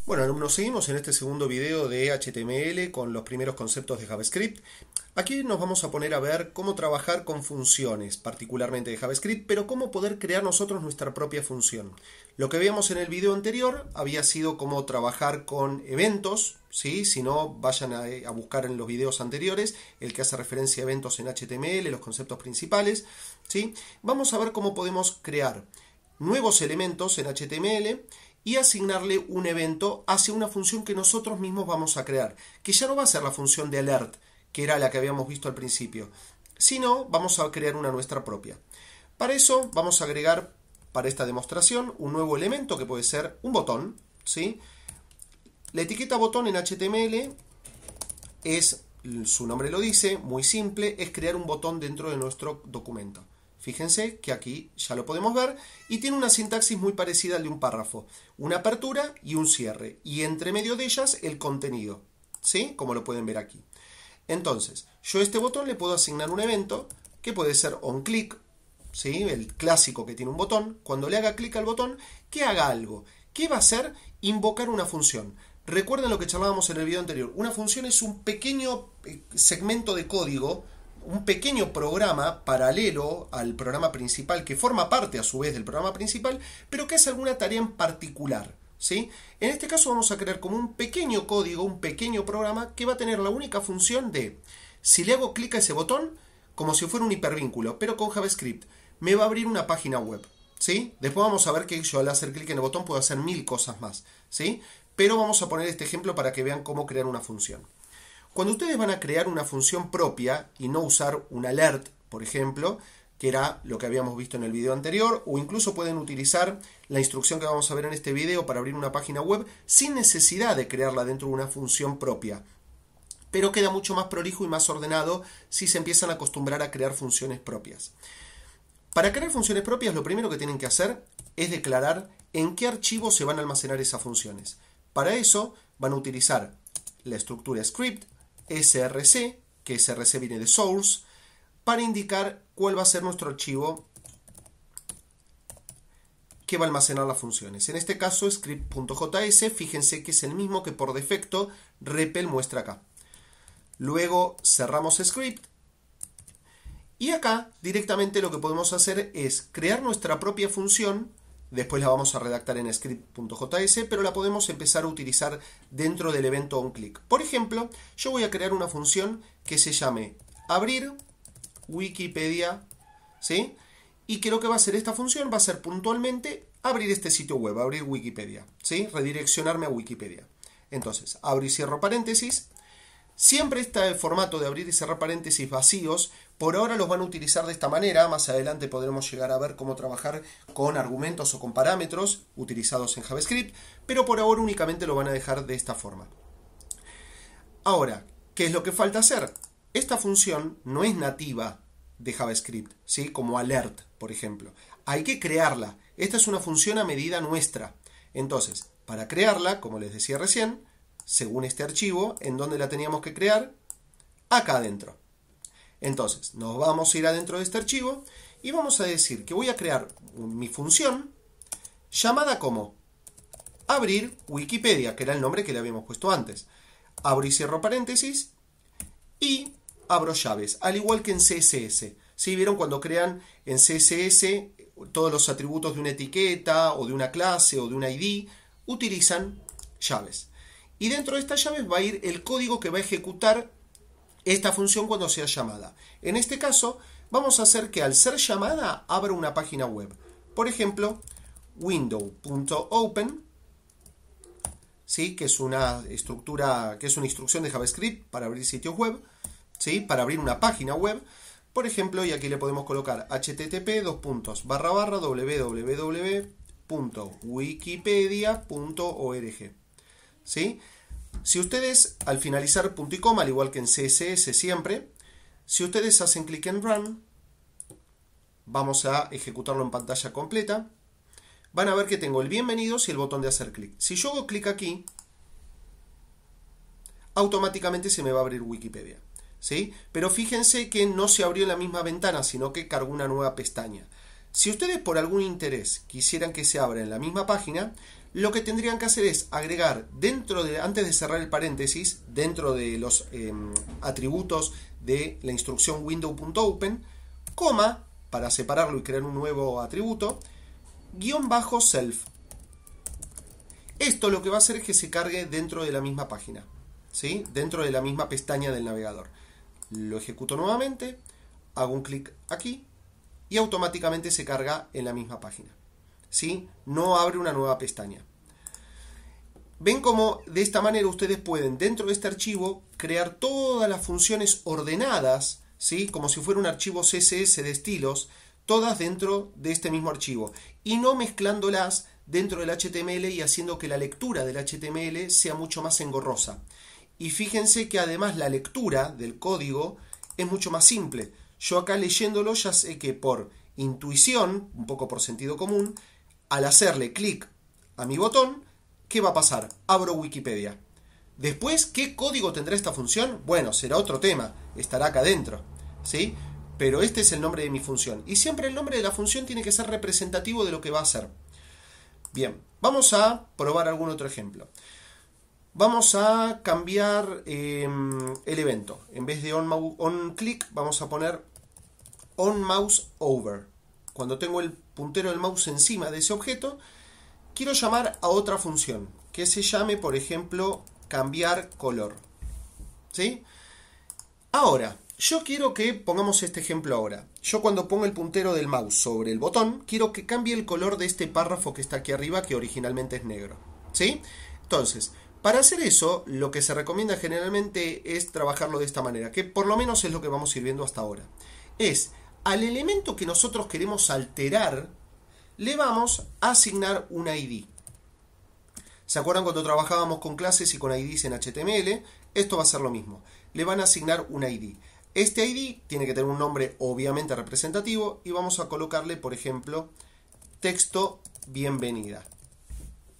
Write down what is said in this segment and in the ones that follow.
Bueno, alumnos, seguimos en este segundo video de HTML con los primeros conceptos de JavaScript. Aquí nos vamos a poner a ver cómo trabajar con funciones, particularmente de JavaScript, pero cómo poder crear nosotros nuestra propia función. Lo que veíamos en el video anterior había sido cómo trabajar con eventos, ¿sí? Si no, vayan a buscar en los videos anteriores el que hace referencia a eventos en HTML, los conceptos principales, ¿sí? Vamos a ver cómo podemos crear nuevos elementos en HTML y asignarle un evento hacia una función que nosotros mismos vamos a crear, que ya no va a ser la función de alert, que era la que habíamos visto al principio, sino vamos a crear una nuestra propia. Para eso vamos a agregar, para esta demostración, un nuevo elemento que puede ser un botón, ¿sí? La etiqueta botón en HTML es, su nombre lo dice, muy simple, es crear un botón dentro de nuestro documento. Fíjense que aquí ya lo podemos ver y tiene una sintaxis muy parecida al de un párrafo. Una apertura y un cierre. Y entre medio de ellas el contenido. ¿Sí? Como lo pueden ver aquí. Entonces, yo a este botón le puedo asignar un evento que puede ser onClick. ¿Sí? El clásico que tiene un botón. Cuando le haga clic al botón, que haga algo. ¿Qué va a hacer? Invocar una función. Recuerden lo que charlábamos en el video anterior. Una función es un pequeño segmento de código, un pequeño programa paralelo al programa principal que forma parte a su vez del programa principal, pero que hace alguna tarea en particular, ¿sí? En este caso vamos a crear como un pequeño código, un pequeño programa que va a tener la única función de, si le hago clic a ese botón, como si fuera un hipervínculo, pero con JavaScript, me va a abrir una página web, ¿sí? Después vamos a ver que yo al hacer clic en el botón puedo hacer 1000 cosas más, ¿sí? Pero vamos a poner este ejemplo para que vean cómo crear una función. Cuando ustedes van a crear una función propia y no usar un alert, por ejemplo, que era lo que habíamos visto en el video anterior, o incluso pueden utilizar la instrucción que vamos a ver en este video para abrir una página web sin necesidad de crearla dentro de una función propia. Pero queda mucho más prolijo y más ordenado si se empiezan a acostumbrar a crear funciones propias. Para crear funciones propias, lo primero que tienen que hacer es declarar en qué archivo se van a almacenar esas funciones. Para eso van a utilizar la estructura script, src, que src viene de source, para indicar cuál va a ser nuestro archivo que va a almacenar las funciones. En este caso, script.js, fíjense que es el mismo que por defecto REPL muestra acá. Luego cerramos script y acá directamente lo que podemos hacer es crear nuestra propia función. Después la vamos a redactar en script.js, pero la podemos empezar a utilizar dentro del evento onClick. Por ejemplo, yo voy a crear una función que se llame abrir Wikipedia, ¿sí? Y que lo que va a hacer esta función va a ser puntualmente abrir este sitio web, abrir Wikipedia, ¿sí? Redireccionarme a Wikipedia. Entonces, abro y cierro paréntesis. Siempre este formato de abrir y cerrar paréntesis vacíos, por ahora los van a utilizar de esta manera. Más adelante podremos llegar a ver cómo trabajar con argumentos o con parámetros utilizados en JavaScript, pero por ahora únicamente lo van a dejar de esta forma. Ahora, ¿qué es lo que falta hacer? Esta función no es nativa de JavaScript, ¿sí? Como alert, por ejemplo. Hay que crearla. Esta es una función a medida nuestra. Entonces, para crearla, como les decía recién, según este archivo, ¿en dónde la teníamos que crear? Acá adentro. Entonces, nos vamos a ir adentro de este archivo y vamos a decir que voy a crear mi función llamada como abrir Wikipedia, que era el nombre que le habíamos puesto antes. Abro y cierro paréntesis y abro llaves, al igual que en CSS. ¿Sí? ¿Vieron cuando crean en CSS todos los atributos de una etiqueta o de una clase o de un ID? Utilizan llaves. Y dentro de estas llaves va a ir el código que va a ejecutar esta función cuando sea llamada. En este caso, vamos a hacer que al ser llamada abra una página web. Por ejemplo, window.open, ¿sí? Que es una estructura, que es una instrucción de JavaScript para abrir sitios web, ¿sí? Para abrir una página web. Por ejemplo, y aquí le podemos colocar http://www.wikipedia.org. ¿Sí? Si ustedes al finalizar punto y coma, al igual que en CSS siempre, si ustedes hacen clic en Run, vamos a ejecutarlo en pantalla completa, van a ver que tengo el bienvenidos y el botón de hacer clic. Si yo hago clic aquí, automáticamente se me va a abrir Wikipedia, ¿sí? Pero fíjense que no se abrió en la misma ventana, sino que cargó una nueva pestaña. Si ustedes por algún interés quisieran que se abra en la misma página, lo que tendrían que hacer es agregar antes de cerrar el paréntesis, dentro de los atributos de la instrucción window.open, coma, para separarlo y crear un nuevo atributo, _self. Esto lo que va a hacer es que se cargue dentro de la misma página, ¿sí? Dentro de la misma pestaña del navegador. Lo ejecuto nuevamente, hago un clic aquí y automáticamente se carga en la misma página, ¿sí? No abre una nueva pestaña. Ven cómo de esta manera ustedes pueden dentro de este archivo crear todas las funciones ordenadas, ¿sí? Como si fuera un archivo CSS de estilos, todas dentro de este mismo archivo y no mezclándolas dentro del HTML y haciendo que la lectura del HTML sea mucho más engorrosa. Y fíjense que además la lectura del código es mucho más simple. Yo acá leyéndolo ya sé que por intuición, un poco por sentido común, al hacerle clic a mi botón, ¿qué va a pasar? Abro Wikipedia. Después, ¿qué código tendrá esta función? Bueno, será otro tema, estará acá adentro, ¿sí? Pero este es el nombre de mi función. Y siempre el nombre de la función tiene que ser representativo de lo que va a hacer. Bien, vamos a probar algún otro ejemplo. Vamos a cambiar el evento. En vez de onClick, vamos a poner onMouseOver. Cuando tengo el puntero del mouse encima de ese objeto, quiero llamar a otra función, que se llame, por ejemplo, cambiar color. ¿Sí? Ahora, yo quiero que pongamos este ejemplo ahora. Yo cuando pongo el puntero del mouse sobre el botón, quiero que cambie el color de este párrafo que está aquí arriba, que originalmente es negro. ¿Sí? Entonces, para hacer eso, lo que se recomienda generalmente es trabajarlo de esta manera, que por lo menos es lo que vamos a ir viendo hasta ahora. Es, al elemento que nosotros queremos alterar, le vamos a asignar un ID. ¿Se acuerdan cuando trabajábamos con clases y con IDs en HTML? Esto va a ser lo mismo. Le van a asignar un ID. Este ID tiene que tener un nombre obviamente representativo y vamos a colocarle, por ejemplo, texto bienvenida,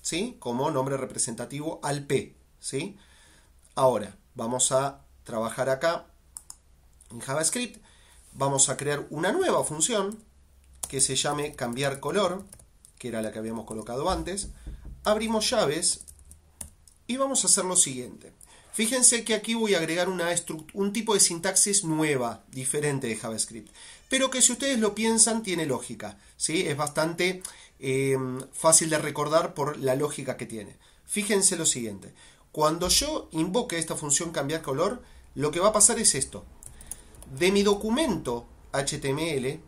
¿sí? Como nombre representativo al P, ¿sí? Ahora, vamos a trabajar acá en JavaScript. Vamos a crear una nueva función que se llame cambiar color, que era la que habíamos colocado antes. Abrimos llaves y vamos a hacer lo siguiente. Fíjense que aquí voy a agregar un tipo de sintaxis nueva, diferente de JavaScript, pero que si ustedes lo piensan tiene lógica, ¿sí? Es bastante fácil de recordar por la lógica que tiene. Fíjense lo siguiente. Cuando yo invoque esta función cambiar color, lo que va a pasar es esto. De mi documento HTML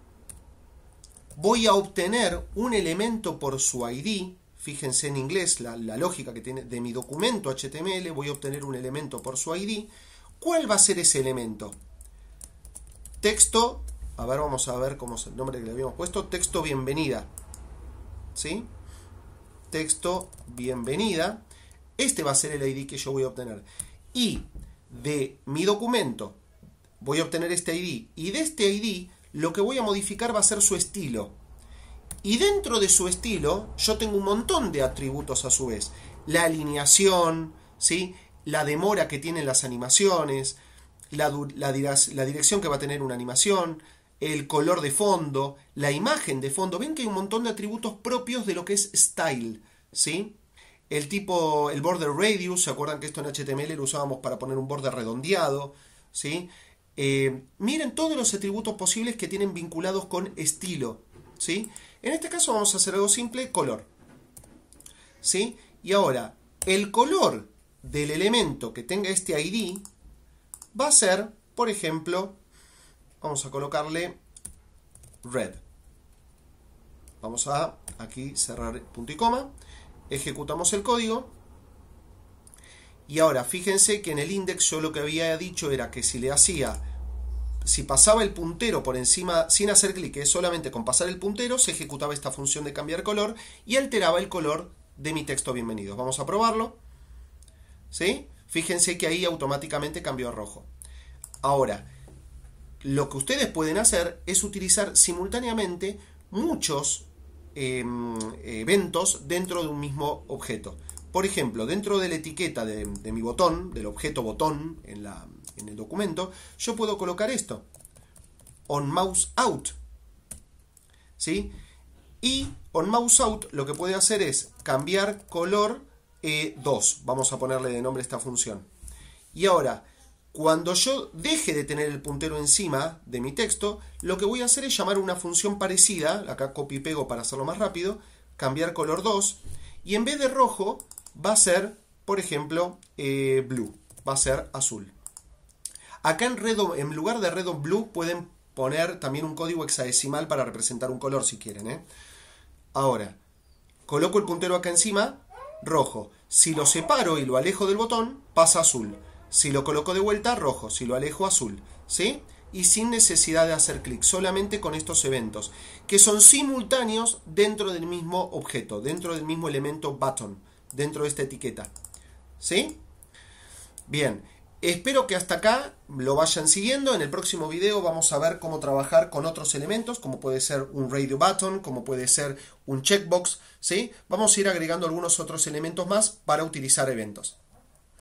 voy a obtener un elemento por su ID. Fíjense en inglés la lógica que tiene. De mi documento HTML voy a obtener un elemento por su ID. ¿Cuál va a ser ese elemento? Texto, a ver, vamos a ver cómo es el nombre que le habíamos puesto. Texto bienvenida. ¿Sí? Texto bienvenida. Este va a ser el ID que yo voy a obtener. Y de mi documento voy a obtener este ID. Y de este ID lo que voy a modificar va a ser su estilo. Y dentro de su estilo, yo tengo un montón de atributos a su vez. La alineación, ¿sí? La demora que tienen las animaciones, la dirección que va a tener una animación, el color de fondo, la imagen de fondo. Ven que hay un montón de atributos propios de lo que es style, ¿sí? El tipo, el border radius, ¿se acuerdan que esto en HTML lo usábamos para poner un borde redondeado? ¿Sí? Miren todos los atributos posibles que tienen vinculados con estilo, ¿sí? En este caso vamos a hacer algo simple, color. ¿Sí? Y ahora, el color del elemento que tenga este ID va a ser, por ejemplo, vamos a colocarle red. Vamos a aquí cerrar punto y coma. Ejecutamos el código. Y ahora, fíjense que en el index yo lo que había dicho era que si pasaba el puntero por encima sin hacer clic, solamente con pasar el puntero, se ejecutaba esta función de cambiar color y alteraba el color de mi texto bienvenido. Vamos a probarlo. ¿Sí? Fíjense que ahí automáticamente cambió a rojo. Ahora, lo que ustedes pueden hacer es utilizar simultáneamente muchos eventos dentro de un mismo objeto. Por ejemplo, dentro de la etiqueta de mi botón, del objeto botón en el documento, yo puedo colocar esto, onMouseOut, ¿sí? Y on mouse out lo que puede hacer es cambiar color 2. Vamos a ponerle de nombre a esta función. Y ahora, cuando yo deje de tener el puntero encima de mi texto, lo que voy a hacer es llamar una función parecida, acá copio y pego para hacerlo más rápido, cambiar color 2, y en vez de rojo va a ser, por ejemplo, blue, va a ser azul. Acá en lugar de red o blue pueden poner también un código hexadecimal para representar un color si quieren. Ahora, coloco el puntero acá encima, rojo. Si lo separo y lo alejo del botón, pasa azul. Si lo coloco de vuelta, rojo. Si lo alejo, azul. ¿Sí? Y sin necesidad de hacer clic, solamente con estos eventos, que son simultáneos dentro del mismo objeto, dentro del mismo elemento button, dentro de esta etiqueta. ¿Sí? Bien, espero que hasta acá lo vayan siguiendo. En el próximo video vamos a ver cómo trabajar con otros elementos, como puede ser un radio button, como puede ser un checkbox, ¿sí? Vamos a ir agregando algunos otros elementos más para utilizar eventos.